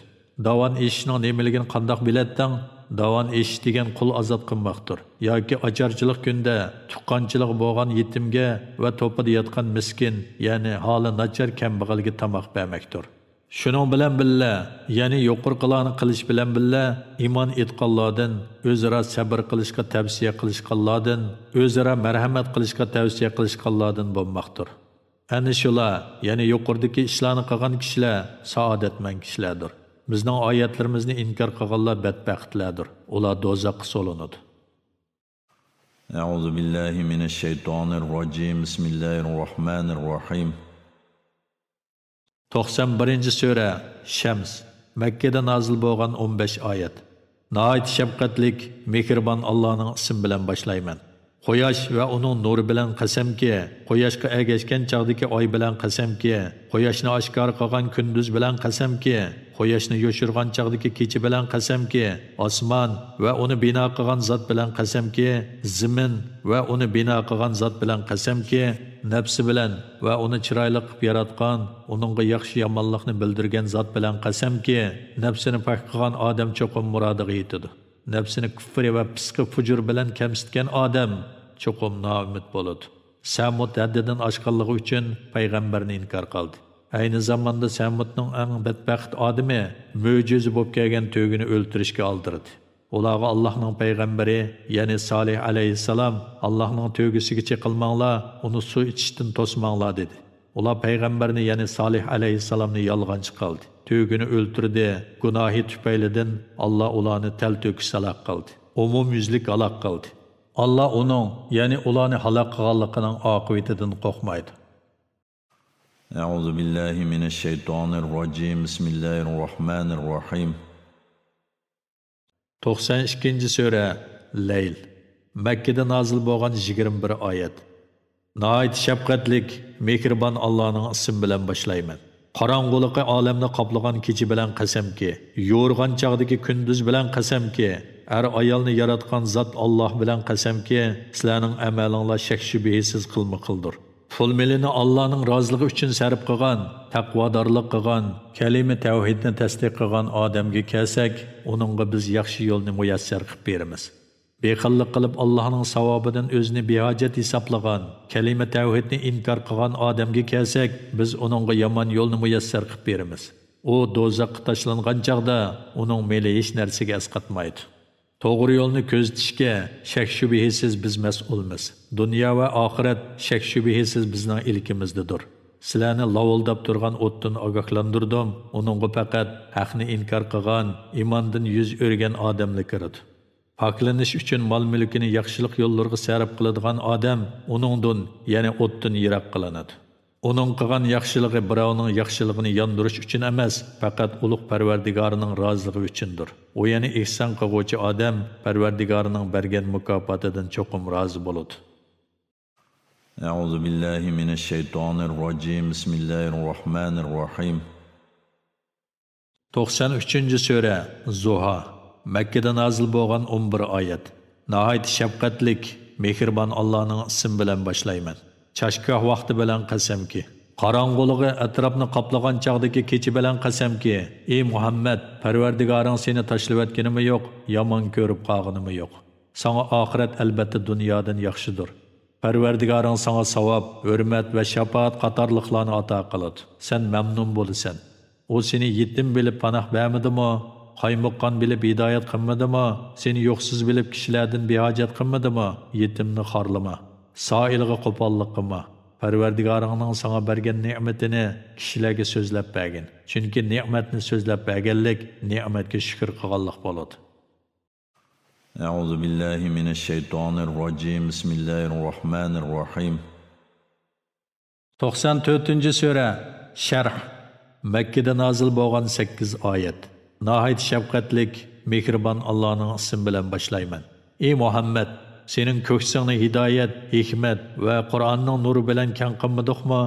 Davan eshishning nimaligini qandoq bilading? Davan eşiş degan qul azod qilmoqdir. Yoki ocharchilik kunda tuqqanchilik bo'lgan yetimga va to'pida yotgan miskin, ya'ni holi nachar kambag'alga tomoq bermakdir. Shuning bilan billa, ya'ni yuqorqilarni qilish bilan billa iymon etganlardan, o'zaro sabr qilishga tavsiya qilishganlardan, o'zaro marhamat qilishga tavsiya qilishganlardan bo'lmoqdir. Ana shular, ya'ni yuqordagi ishlarni qilgan kishilar saodatmand kishilardir. Bizning oyatlarimizni inkor qilganlar badbaxtlardir. Ular do'zaxga solinadi. A'udhu billahi minashshaytonir rojim. Bismillahirrohmanirrohim. 91-sura Shams. Makkada nozil bo'lgan 15 oyat. Nahayat shafqatlik, mehribon Allohning ismi bilan boshlayman. Quyosh va uning nuri bilan qasamki, quyoshga ergashgan chaqdagi oy bilan qasamki, quyoshni oshkor qilgan kunduz bilan qasamki, quyoshni yoshirgan chaqdagi kecha bilan qasamki, osmon va uni bino qilgan zot bilan qasamki, zamin va uni bino qilgan zot bilan qasamki, nafsi bilan va uni chiroyli qilib yaratgan, uningga yaxshi yomonlikni bildirgan zot bilan qasamki, nafsini pok qilgan odam cho'qim murodiga yetadi. Nafsini kufr va fisq fujur bilan kamsitgan odam cho'qim noumid bo'ladi. Samud haddidan oshganligi uchun payg'ambarni inkor qildi. Ayni zamonda Samudning eng badbaxt odami mo'jiza bo'lib kelgan to'gini o'ltirishga oldirdi. Ularga Allohning payg'ambari, ya'ni Solih alayhissalom, Allohning to'gisiga chiqilmanglar, uni suv ichishdan to'smanglar dedi. Ular payg'ambarni, ya'ni Solih alayhissalomni yolg'onchi qildi. To'gini o'ltirdi. Gunohi tufaylidan Alloh ularni tal-to'kis halok qildi. Umumyuzlik halok qildi. Alloh uning, ya'ni ularni halok qilganligining oqibatidan qo'rqmaydi. A'udhu billahi minashshaytonir rojim. Bismillahirrohmanirrohim. 92-sura Layl. Makkada nozil bo'lgan 21 oyat. Nahayat shafqatlik, mehribon Allohning ismi bilan boshlayman. Qorong'uliqi olamni qoplagan kecha bilan qasamki, yo'rg'an chaqdagi kunduz bilan qasamki, ayolni yaratgan zot Alloh bilan qasamki, sizlarning amalinglar shak shubhasiz qilma qildir. pul milini Allah'ның razılığı üçün sərf qılğan, taqvadarlıq qılğan, kəlime təvhidni təsdiq qılğan adamga kelsak, onunğa biz yaxşı yolni muyassar qılıb berimiz. Bexillik qilib Allah'ның savobidan o'zini behojat hisoblagan, kalima tavhidni inkor qilgan odamga kelsak, biz uningga yomon yo'lni muyassar qilib beramiz. U do'zaxga tashlangan chaqda uning meli hech narsaga asqatmaydi. To'g'ri yo'lni ko'zitishga shak shubhasiz biz mas'ulmiz. Dunyo va oxirat shak shubhasiz bizning ilkimizdadir. Sizlarni lovuldab turgan o'tdan ogohlantirdim, uningga faqat haqni inkor qilgan, iymondan yuz o'rgan odamlar kiradi. Paklanish uchun mol-mulkini yaxshilik yo'llarga sarf qiladigan odam uningdan, ya'ni o'tdan yiroq qilinadi. Uning qilgan yaxshiligi birovning yaxshiligini yondirish uchun emas, faqat ulug' Parvardigorining roziligi uchundir. U ya'ni ihson qiluvchi odam Parvardigorining bergan mukofotidan cho'qim rozi bo'ladi. A'udhu billahi minash shaytonir rojim. Bismillahir rohmanir rohim. 93-sura Zuha. Makkada nazil bo'lgan 11 oyat. Nahayat shafqatlik, mehribon Allohning ismi bilan boshlayman. Chashkoh vaqti bilan qasamki, qorong'uligi atrofni qoplagan chaqdagi kecha bilan qasamki, ey Muhammad, Parvardigoring seni tashlavatganimi yo'q, yomon ko'rib qolganimi yo'q. Sana oxirat albatta dunyodan yaxshidir. Parvardigoring sana savob, hurmat va shafaat qatorliqlarni ato qiladi. Sen mamnun bo'lasan. O seni yetim bilib panoh bermadimi? Qaymoqqan bilib hidoyat qilmadimi? Seni yo'qsiz bilib kishilardan behojat qilmadimi? Yetimni xorlama. Sailga qo'pollik qilma. Parvardigoringning sana bergan ne'matini kishilarga so'zlab bergin. Chunki ne'matni so'zlab berganlik ne'matga shukr qilganlik bo'ladi. A'udhu billahi minash shaytonir rojim. Bismillahir rohmanir rohim. 94-sura Sharh. Makkada nazil bo'lgan 8 oyat. Nahayat shafqatlik, mehribon Allohning ismi bilan boshlayman. Ey Muhammad, sening ko'ksingni hidoyat, hikmat va Qur'onning nuri bilan kang qilmadikmi?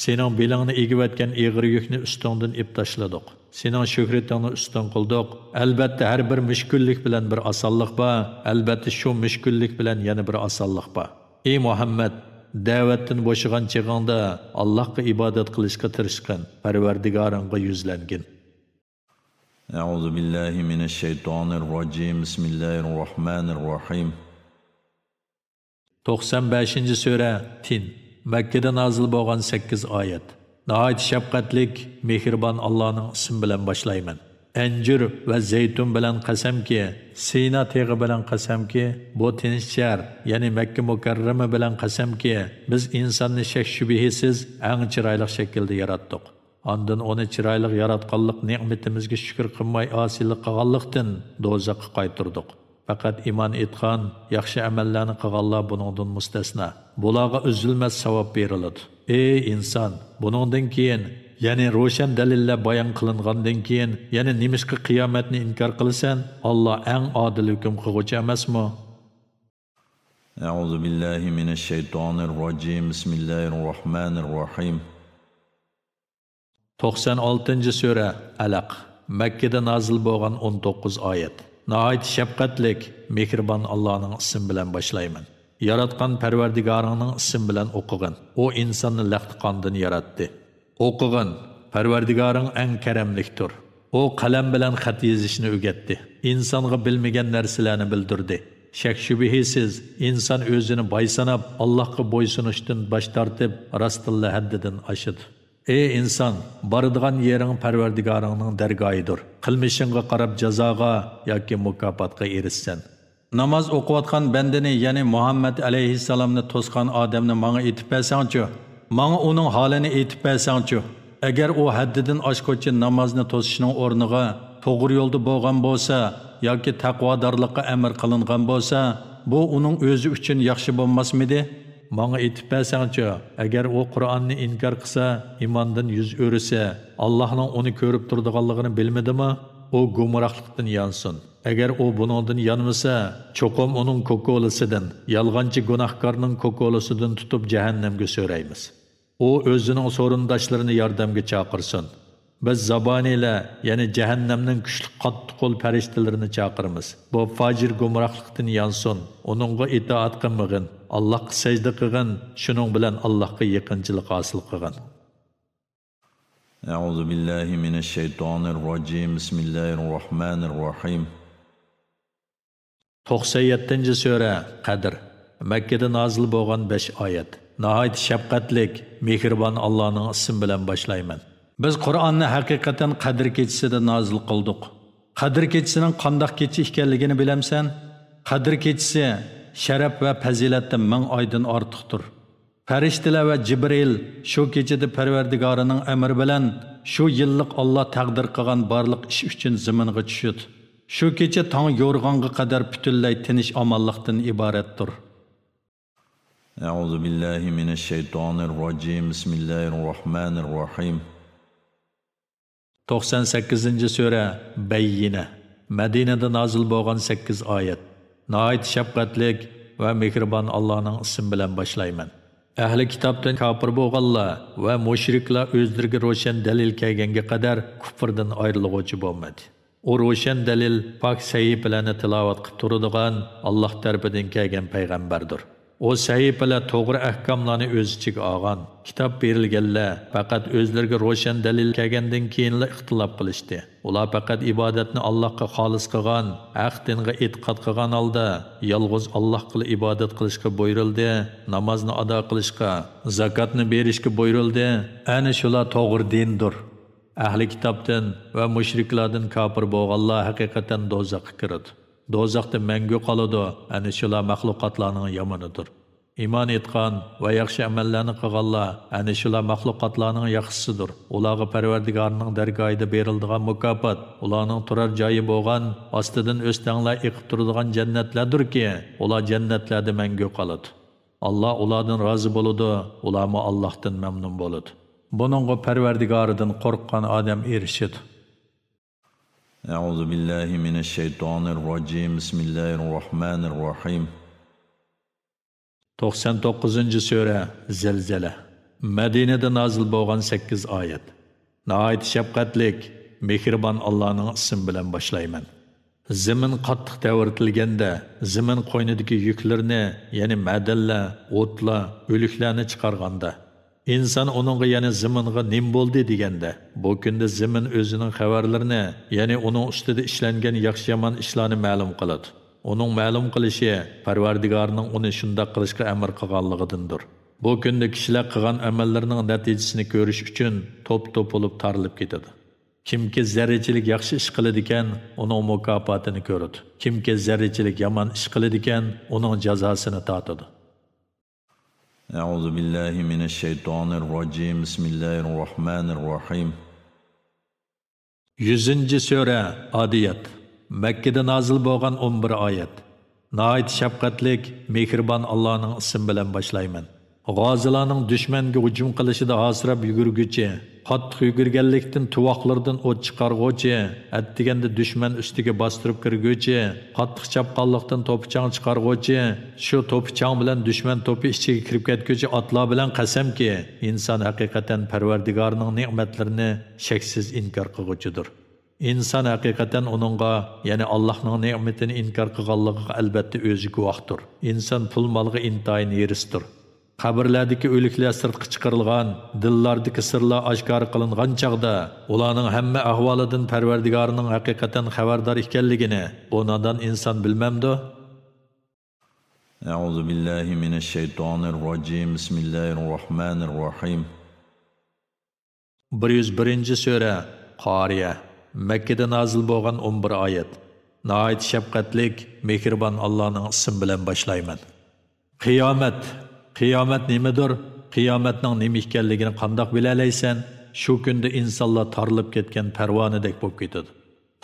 Sening belingni egayotgan egri yukni ustingdan ib tashladik. Sening shuhratingni ustin qildik. Albatta har bir mushkullik bilan bir osonlik bor. Albatta shu mushkullik bilan yana bir osonlik bor. Ey Muhammad, da'vatdan bo'shagan chig'ingda Allohga ibodat qilishga tirishgan, Parvardigoringga yuzlangin. A'udhu billahi minash shaytonir rojim. Bismillahir rohmanir rohim. 95-sura Tin. Makkada nazil bo'lgan 8 oyat. Nahayat shafqatlik, mehribon Allohning ismi bilan boshlayman. Anjir va zaytun bilan qasamki, Sina teg'i bilan qasamki, bu tinch shahar, ya'ni Makka mukarrama bilan qasamki, biz insonni shak shubhasiz eng chiroyli shaklda yaratdik. Ondan onu chiroyli yaratganlik ne'matimizga shukr qilmay osiylik qilganlikdan do'zaxga qaytirdik. Faqat iman etgan, yaxshi amallarni qilganlar buningdan mustasno. Bularga uzilmas savob beriladi. Ey inson, buningdan keyin, ya'ni ro'shan dalillar bayon qilingandan keyin, ya'ni nimishqa qiyomatni inkor qilsan, Alloh eng odil hukm qiluvchi emasmi? A'udhu billahi minash shaytonir rojim. Bismillahir rohmanir rohim. 96-sura Alaq. Makkada nazil bo'lgan 19 oyat. Nahayat shafqatlik, mehribon Allohning ismi bilan boshlayman. Yaratgan Parvardigoringning ismi bilan o'qigin. O insonni laxti qondan yaratdi. O'qigin, Parvardigoring eng karamlikdir. O qalam bilan xat yozishni o'rgatdi. Insonga bilmagan narsalarni bildirdi. Shak shubhasiz inson o'zini boy sanab, Allohga bo'ysunishdan bosh tortib, rostilla haddidan oshadi. Ey inson, boradigan yering Parvardigoringning dargohidir. Qilmishingga qarab jazoga yoki mukofotga erishsan. Namoz o'qiyotgan bandani, ya'ni Muhammad alayhissalomni to'sgan odamni menga aytib bersangchi, menga uning holini aytib bersangchi. Agar u haddidan oshko'chi namozni to'sishning o'rniga to'g'ri yo'lda bo'lgan bo'lsa yoki taqvodorlikqa amr qilingan bo'lsa, bu uning o'zi uchun yaxshi bo'lmasmidi? Menga aytib bersangchi, agar u Qur'onni inkor qilsa, imondan yuz o'risa, Allohning uni ko'rib turadiganligini bilmadimi? O gumrohlikdan yansin. Agar u buningdan yanmasa, cho'qim uning ko'kolisidan, yolg'onchi gunohkorning ko'kolisidan tutib jahannamga so'raymiz. U o'zining so'rindoshlarini yordamga chaqirsin. Biz zabaniyle, yani cehennemnin güçlü qattiq qo'l farishtalarını chaqiramiz. Bu fajir gumrohlikdan yansın, onunğa itoat qilmag'in, Allohga sajda qilgin, shuning bilan Allohga yaqinchilik hosil qilgin. أعوذ بالله من الشيطان الرجيم بسم الله الرحمن الرحيم 97. sura Qadr. Makkada nozil bo'lgan 5 oyat. Nihoyat shafqatlik, mehribon Allohning ismi bilan boshlayman. Biz Qur'onni haqiqatan Qadr kechasida nozil qildik. Qadr kechasining qanday kecha ekanligini bilamsan? Qadr kechasi sharaf va fazilatdan 1000 oydan ortiqdir. Farishtalar va Jibril shu kechada Parvardigorining amri bilan shu yillik Alloh taqdir qilgan barliq ish uchun zaminga tushdi. Shu kecha tong yo'rg'onga qadar butunlay tinch omonlikdan iboratdir. أعوذ بالله من الشيطان الرجيم بسم الله الرحمن الرحيم 98. sura Bayyina. Madinada nozil bo'lgan 8 oyat. Nihoyat shafqatlik va mehribon Allohning ismi bilan boshlayman. Ahli kitobdan kafir bo'lganlar va mushriklar o'zlariga ro'shan dalil kelganga qadar kufrdan ayrilg'uchi bo'lmadi. O ro'shan dalil pak sahifalarni tilovat qilib turadigan Alloh tarafidan kelgan payg'ambardir. O sahifalar to'g'ri ahkomlarni o'z ichiga olgan. Kitob berilganlar faqat o'zlariga ro'shan dalil kelgandan keyinla ixtilof qilishdi. Ular faqat ibodatni Allohga xolis qilgan, haq dinga e'tiqod qilgan holda yolg'iz Allohga ibodat qilishga buyurildi, namozni ado qilishga, zakotni berishga buyurildi. Ana shular to'g'ri dindir. Ahli kitobdan va mushriklardan kafir bo'lganlar haqiqatan do'zaxga kiradi. Do'zaxda mangu qoladi. Ana shular maxluqotlarning yomonidir. Iymon etgan va yaxshi amallarni qilganlar ana shular maxluqotlarning yaxshisidir. Ularga Parvardigorning dargohida beriladigan mukofot, ularning turar joyi bo'lgan ostidan o'stanglar eqib turadigan jannatlardirki, ular jannatlarda mangu qoladi. Alloh ulardan rozi bo'ladi, ularmi Allohdan mamnun bo'ladi. Buningga Parvardigoridan qo'rqqan odam erishadi. أعوذ بالله من الشيطان الرجيم بسم الله الرحمن الرحيم 99. sura Zilzala. Madinada nozil bo'lgan 8 oyat. Nihoyat shafqatlik, mehribon Allohning ismi bilan boshlayman. Zamin qattiq davrtilganda, zamin qo'ynidagi yuklarni, ya'ni madallar, o'tlar, o'liklarni chiqarganda, inson uningga yana zaminga nim bo'ldi deganda, bu kunda zamin o'zining xabarlarini, ya'ni uning ustida ishlangan yaxshi yomon ishlarni ma'lum qiladi. Uning ma'lum qilishi Parvardigorning uni shunday qilishga amr qilganligidandir. Bu kunda kishilar qilgan amallarining natijasini ko'rish uchun to'p-to'p bo'lib tarilib ketadi. Kimki zarrachilik yaxshi ish qiladi ekan, uning mukofotini ko'radi. Kimki zarrachilik yomon ish qiladi ekan, uning jazosini tortadi. أعوذ بالله من الشيطان الرجيم بسم الله الرحمن الرحيم 100. sura Adiyat. Makkada nozil bo'lgan 11 oyat. Nihoyat shafqatlik, mehribon Allohning ismi bilan boshlayman. G'ozilarning dushmanga hujum qilishida hasrab yugurguchi, qattiq yugurganlikdan tuvoqlardan o't chiqarg'uvchi, atdiganda dushman ustiga bostirib kirguchi, qattiq chapqonlikdan to'pichang chiqarg'uvchi, shu to'pichang bilan dushman to'pi ichiga kirib ketguchi otlar bilan qasamki, inson haqiqatan Parvardigorning ne'matlarini shaksiz inkor qilguchidir. İnsan haqiqatan uningga, ya'ni Allohning ne'matini inkor qilganligiga albatta o'zi guvohdir. Inson pul molga intayin yerisdir. Qabrlardagi o'liklar sirtqa chiqarilgan, dillardagi sirlar oshkor qilingan chaqda, ularning hamma ahvolidan Parvardigorning haqiqatan xabardor ekanligini bu nodon inson bilmamdi? أعوذ بالله من الشيطان الرجيم بسم الله الرحمن الرحيم 101. sura Qariya. Makkada nozil bo'lgan 11 oyat. Nihoyat shafqatlik, mehribon Allohning ismi bilan boshlayman. Qiyomat nimadir? Qiyomatning nima ekanligini qandoq bilalaysan? Shu kunda insonlar tarilib ketgan parvonadek bo'lib ketadi.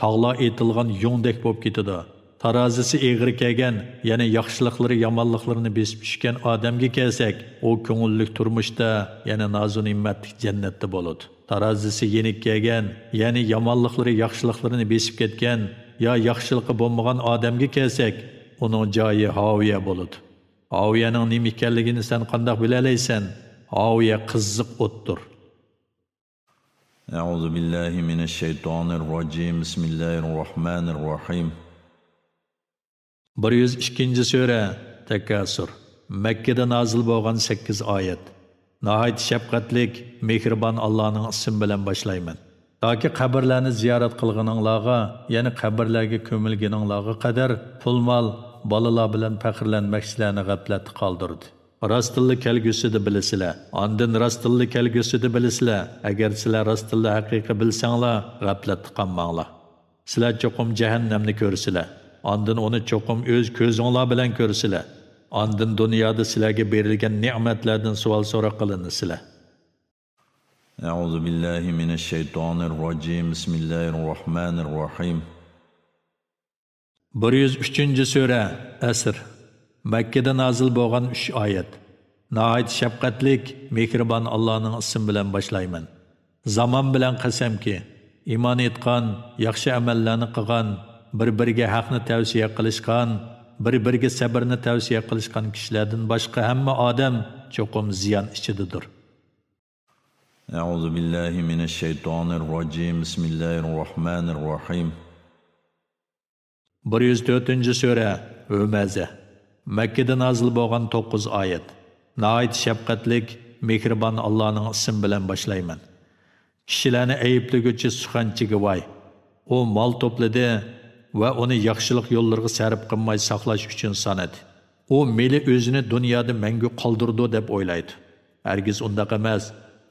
Tog'lar etilgan yongdek bo'lib ketadi. Tarazisi eg'ir kelgan, ya'ni yaxshiliklari yomonliklarini besib tushgan odamga kelsak, u ko'ngillik turmushda, ya'ni noz-ne'matlik jannatda bo'ladi. Tarazisi yenik kelgan, ya'ni yomonliklari yaxshiliklarini besib ketgan, yo yaxshiligi bo'lmagan odamga kelsak, uning joyi haviya bo'ladi. Haviyaning nima ekanligini sen qandoq bilalaysan? Haviya qiziq o'tdir. أعوذ بالله من الشيطان الرجيم بسم الله الرحمن الرحيم 102. sura Takasur Mekkede nazil bo'lgan 8 oyat. Nəhayət şəfqətlik, mehribon Allahның ismi bilan başlayman. Taki qabrlarni ziyorat qilganinglarga, ya'ni qabrlarga ko'milganinglarga qadar pul-mol, bolalar bilan faxrlanmoqchilarni g'aflatda qoldirdi. Rastilla kelgusida bilasizlar. Ondan rastilla kelgusida bilasizlar. Agar sizlar rastilla haqiqiy bilsanglar, g'aflatda qolmanglar. Sizlar cho'qim jahannamni ko'rsizlar. Ondan uni cho'qim o'z ko'zinglar bilan ko'rsizlar. Ondan dunyoda sizlarga berilgan ne'matlardan savol so'roq qilinsizlar. أعوذ بالله من الشيطان الرجيم بسم الله الرحمن الرحيم 103. sura Asr Mekkede nazil bo'lgan 3 oyat. Nəhayət şəfqətlik, mehribon Allahның ismi bilan başlayman. Zaman bilan qasamki, iymon etgan, yaxshi amallarni qilgan, bir-biriga haqni tavsiya qilishgan, bir-biriga sabrni tavsiya qilishgan kishilardan boshqa hamma odam cho'qim ziyon ichidadir. أعوذ بالله من الشيطان الرجيم بسم الله الرحمن الرحيم 104. sura Humaza Mekkede nazil bo'lgan 9 oyat. Nəhayət şəfqətlik, mehribon Allahның ismi bilan başlayman. Kishilarni ayıplıgıcı suxanchiga voy. O mol to'pladi va uni yaxshilik yo'llariga sarf qilmay saqlash uchun sanadi. O meli o'zini dunyoda mangu qoldirdi deb o'ylaydi. Hargiz undaq emas.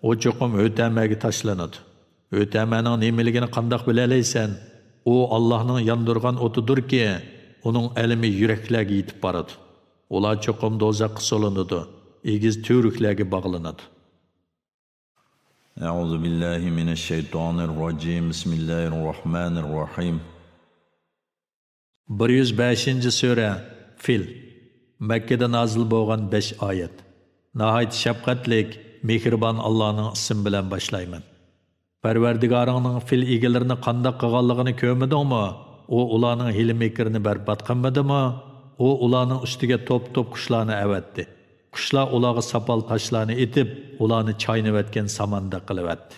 O cho'qim o'tamaga tashlanadi. O'tamaning nimaligini qandoq bilalaysan? O Allohning yondirgan o'tidirki, uning ilmi yuraklarga yetib boradi. Ular cho'qim do'zaxga solinadi, egiz to'riklarga bog'lanadi. أعوذ بالله من الشيطان الرجيم بسم الله الرحمن الرحيم 105. sura Fil Mekkede nazil bo'lgan 5 oyat. Nəhayət şəfqətlik, mehribon Allahның ismi bilan başlayman. Parvardigoringning fil egalarini qandoq qilganligini ko'rmadingmi? O ularning hil-mekrini barbod qilmadimi? O ularning ustiga top-top qushlarni avatdi. Qushlar ularga sapal toshlarni etib, ularni chaynayotgan samanda qilyapti.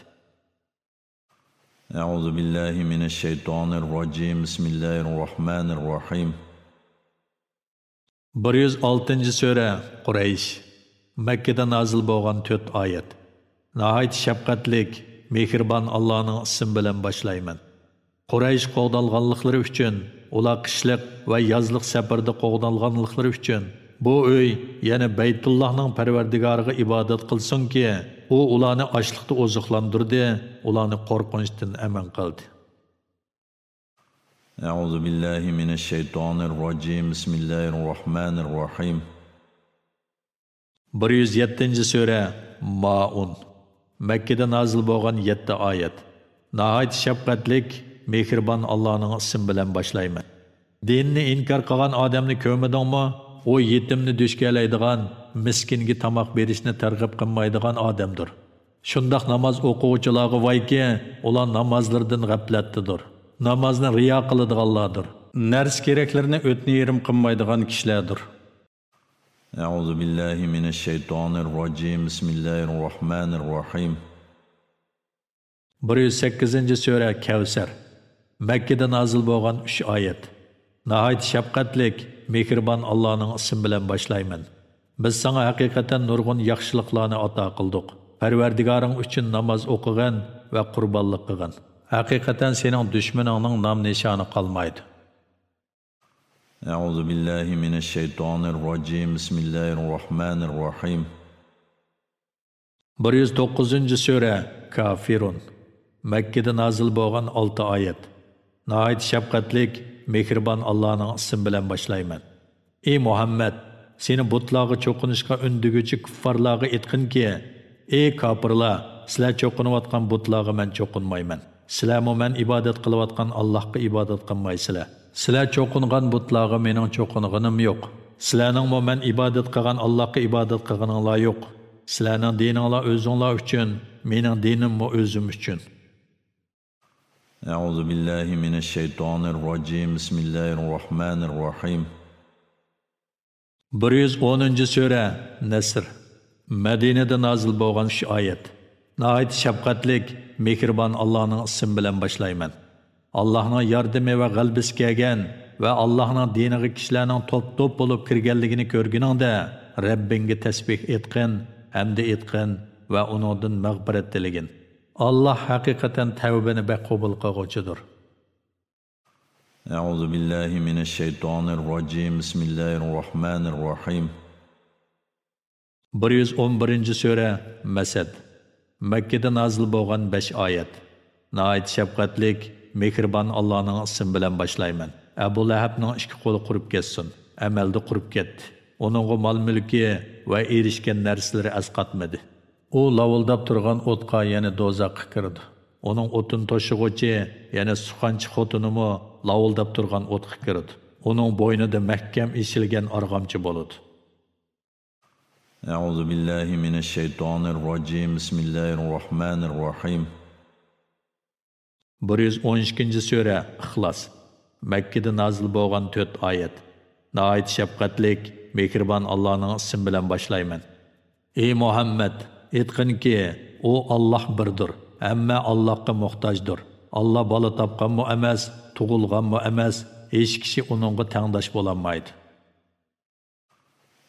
أعوذ بالله من الشيطان الرجيم بسم الله الرحمن الرحيم 106. sura Quraysh Mekkede nazil bo'lgan 4 oyat. Nəhayət şəfqətlik, mehribon Allahның ismi bilan başlayman. Quraysh qo'g'dalganliklari uchun, ular qishliq va yozliq safarda qo'g'dalganliklari uchun bu uy, ya'ni Baytullohning Parvardigoriga ibodat qilsinki, u ularni ochliqda oziqlantirdi, ularni qo'rqinchdan aman qildi. أعوذ بالله من الشيطان الرجيم بسم الله الرحمن الرحيم 107. sura Maun Mekkede nazil bo'lgan 7 oyat. Nəhayət şəfqətlik, mehribon Allahның ismi bilan başlayman. Dinni inkar qilgan odamni ko'rmadingmi? O yetimni dushkalaydigan, miskinga tamoq berishni targ'ib qilmaydigan odamdir. Shundoq namoz o'quvchilarga voyki, ular namozlardan g'aflatdadir. Namozni riyo qiladiganlardir. Nars keraklarni o'tni yerim qilmaydigan kishilardir. أعوذ بالله من الشيطان الرجيم بسم الله الرحمن الرحيم 108. sura Kavsar Mekkede nazil bo'lgan 3 oyat. Nəhayət şəfqətlik, mehribon Allahның ismi bilan başlayman. Biz sana haqiqatan nurg'un yaxshiliklarni ato qildik. Parvardigoring uchun namoz o'qigan va qurbonlik qilgan. Haqiqatan sening dushmaningning nom nishoni qolmaydi. أعوذ بالله من الشيطان الرجيم بسم الله الرحمن الرحيم 109. sura Kafirun Mekkede nazil bo'lgan 6 oyat. Nəhayət şəfqətlik, mehribon Allahның ismi bilan başlayman. Ey Muhammad, seni butlarga cho'qinishga undiguchi kuffarlarga aytqinki, ey kafirlar, sizlar cho'qinayotgan butlarga men cho'qinmayman. Sizlarmi men ibodat qilayotgan Allohga ibodat qilmaysizlar. Sizlar cho'qingan butlarga mening cho'qinganim yo'q. Sizlarning men ibodat qilgan Allohga ibodat qilganinglar yo'q. Sizlarning dininglar o'zinglar uchun, mening dinim o'zim uchun. أعوذ بالله من الشيطان الرجيم بسم الله الرحمن الرحيم 110. sura Nasr Madinada nazil bo'lgan shu oyat. Nəhayət şəfqətlik, mehriban Allah'ın ismi bilan başlayman. Allah'ın yardımı ve g'alabasi kelgan ve Allah'ın diniga kishilarning top-top bo'lib kirganligini ko'rganingda Rabbingga tasbih etqin, hamd etqin ve uningdan mag'firat tilagin. Allah haqiqatan tavbani qabul qilguvchidir. Euzu billahi mineşşeytanirracim. Bismillahirrahmanirrahim. 111. sure Masad. Mekkede nazil bo'lgan 5 oyat. Nəhayət şəfqətlik, mehriban Allah'ın ismi bilan başlayman. Abu Lahabning ikki qo'li qurib ketsin. Amalda qurib ketdi. Onunğa mal mülki ve erişken narsalari asqatmadi. O lavıldab turgan o'tqa yana dozaqqa kirdi. Onun o'tin to'shig'uchi yana suxanchi xotinimi lavıldab turgan o'tqa kirdi. Onun bo'ynida mahkam eshilgan arg'amchi bo'ladi. Euzu billahi mineşşeytanirracim. Bismillahirrahmanirrahim. 112. sure İxlas. Mekkede nazil bo'lgan 4 oyat. Nəhayət şəfqətlik, mehriban Allah'ın ismi bilan başlayman. Ey Muhammed, aytqinki, o Allah birdir, hamma Allah'a muhtojdir. Allah bola topqanmi emas, tug'ilganmi emas, hech kishi uningga tengdosh bo'lolmaydi.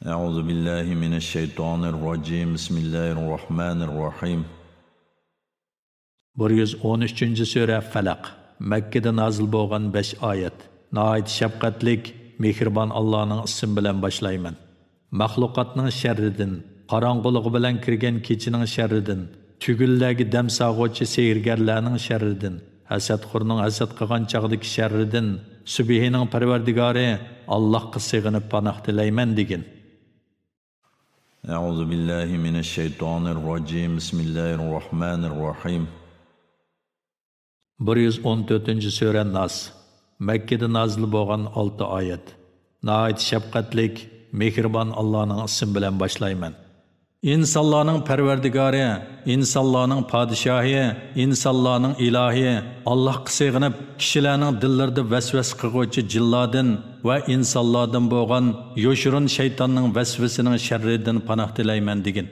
Euzu billahi mineşşeytanirracim. Bismillahirrahmanirrahim. 113. sure Falaq. Mekkede nazil bo'lgan 5 oyat. Nəhayət şəfqətlik, mehriban Allah'ın ismi bilan başlayman. Mahluqatning sharridan, qorong'uligi bilan kirgan kechining sharridan, tugullarga dam sag'uvchi sehrgarlarning sharridan, hasadxo'rning hasad qilgan chaqdagi sharridan, Subhining Parvardigori Allohga sig'inib panoh tilayman degin. Euzu billahi mineşşeytanirracim. Bismillahirrahmanirrahim. 114. sure Nas. Mekkede nazil bo'lgan 6 oyat. Nəhayət şəfqətlik, mehriban Allah'ın ismi bilan başlayman. İnsanlarning Parvardigori, insonlarning podshohi, insonlarning ilohi Allohga sig'inib, kishilarning dillarida vasvas qilguvchi jillodan va insonlardan bo'lgan yo'shirin shaytonning vasvasining sharridan panoh tilayman degin.